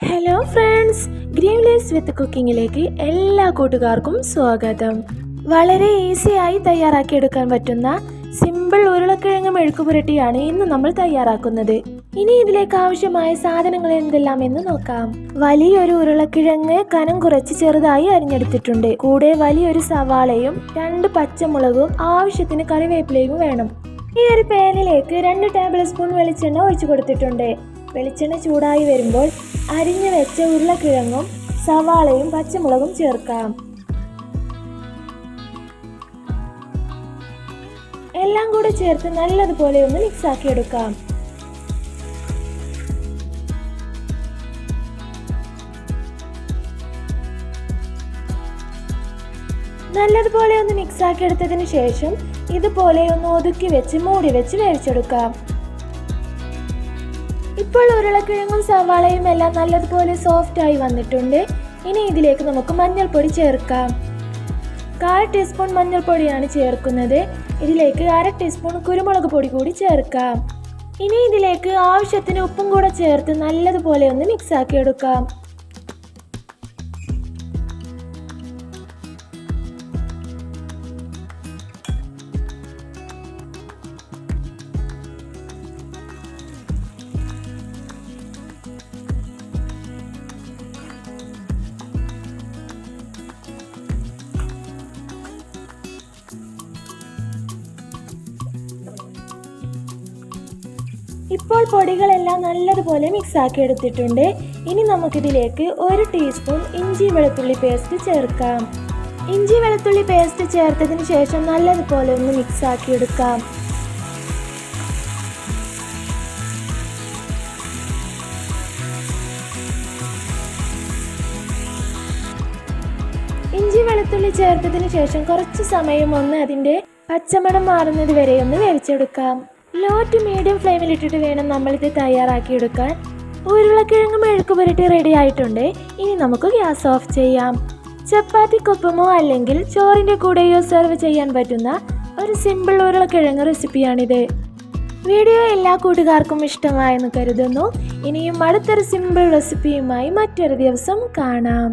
Hello friends, green leaves വിത്ത് കുക്കിങ്ങിലേക്ക് എല്ലാ കൂട്ടുകാർക്കും സ്വാഗതം. വളരെ ഈസിയായി തയ്യാറാക്കിയെടുക്കാൻ പറ്റുന്ന സിമ്പിൾ ഉരുളക്കിഴങ്ങ് മെഴുക്കുപുരട്ടിയാണ് ഇന്ന് നമ്മൾ തയ്യാറാക്കുന്നത്. ഇനി ഇതിലേക്ക് ആവശ്യമായ സാധനങ്ങൾ എന്തെല്ലാമെന്ന് നോക്കാം. വലിയൊരു ഉരുളക്കിഴങ്ങ് കനം കുറച്ച് ചെറുതായി അരിഞ്ഞെടുത്തിട്ടുണ്ട്. കൂടെ വലിയൊരു സവാളയും 2 പച്ചമുളകും ആവശ്യത്തിന് കറിവേപ്പിലയും വേണം. ഈ ഒരു പാനിലേക്ക് 2 ടേബിൾ സ്പൂൺ വെളിച്ചെണ്ണ ഒഴിച്ചു കൊടുത്തിട്ടുണ്ട്. വെളിച്ചെണ്ണ ചൂടായി വരുമ്പോൾ അരിഞ്ഞു വെച്ച ഉരുളക്കിഴങ്ങും സവാളയും പച്ചമുളകും ചേർക്കാം. എല്ലാം കൂടെ ചേർത്ത് നല്ലതുപോലെ ഒന്ന് മിക്സ് ആക്കി എടുക്കാം. നല്ലതുപോലെ ഒന്ന് മിക്സ് ആക്കി എടുത്തതിന് ശേഷം ഇതുപോലെ ഒന്ന് ഒതുക്കി വെച്ച് മൂടി വെച്ച് വേവിച്ചെടുക്കാം. ഇപ്പോൾ ഉരുളക്കിഴങ്ങും സവാളയും എല്ലാം നല്ലതുപോലെ സോഫ്റ്റ് ആയി വന്നിട്ടുണ്ട്. ഇനി ഇതിലേക്ക് നമുക്ക് മഞ്ഞൾപ്പൊടി ചേർക്കാം. 1/4 ടീസ്പൂൺ മഞ്ഞൾപ്പൊടിയാണ് ചേർക്കുന്നത്. ഇതിലേക്ക് 1/2 ടീസ്പൂൺ കുരുമുളക് പൊടി കൂടി ചേർക്കാം. ഇനി ഇതിലേക്ക് ആവശ്യത്തിന് ഉപ്പും കൂടെ ചേർത്ത് നല്ലതുപോലെ ഒന്ന് മിക്സ് ആക്കി എടുക്കാം. ഇപ്പോൾ പൊടികളെല്ലാം നല്ലതുപോലെ മിക്സ് ആക്കി എടുത്തിട്ടുണ്ട്. ഇനി നമുക്കിതിലേക്ക് 1 ടീസ്പൂൺ ഇഞ്ചി വെളുത്തുള്ളി പേസ്റ്റ് ചേർക്കാം. ഇഞ്ചി വെളുത്തുള്ളി പേസ്റ്റ് ചേർത്തതിന് ശേഷം നല്ലതുപോലെ ഒന്ന് മിക്സ് ആക്കി എടുക്കാം. ഇഞ്ചി വെളുത്തുള്ളി ചേർത്തതിന് ശേഷം കുറച്ച് സമയം ഒന്ന് അതിൻ്റെ പച്ചമണം മാറുന്നത് വരെ ഒന്ന് വേവിച്ചെടുക്കാം. ലോ ടു മീഡിയം ഫ്ലെയിമിലിട്ടിട്ട് വേണം നമ്മളിത് തയ്യാറാക്കിയെടുക്കാൻ. ഉരുളക്കിഴങ്ങ് മെഴുക്കുപുരട്ടി റെഡി ആയിട്ടുണ്ട്. ഇനി നമുക്ക് ഗ്യാസ് ഓഫ് ചെയ്യാം. ചപ്പാത്തിക്കൊപ്പമോ അല്ലെങ്കിൽ ചോറിൻ്റെ കൂടെയോ സെർവ് ചെയ്യാൻ പറ്റുന്ന ഒരു സിമ്പിൾ ഉരുളക്കിഴങ്ങ് റെസിപ്പിയാണിത്. വീഡിയോ എല്ലാ കൂട്ടുകാർക്കും ഇഷ്ടമായെന്ന് കരുതുന്നു. ഇനിയും അടുത്തൊരു സിമ്പിൾ റെസിപ്പിയുമായി മറ്റൊരു ദിവസം കാണാം.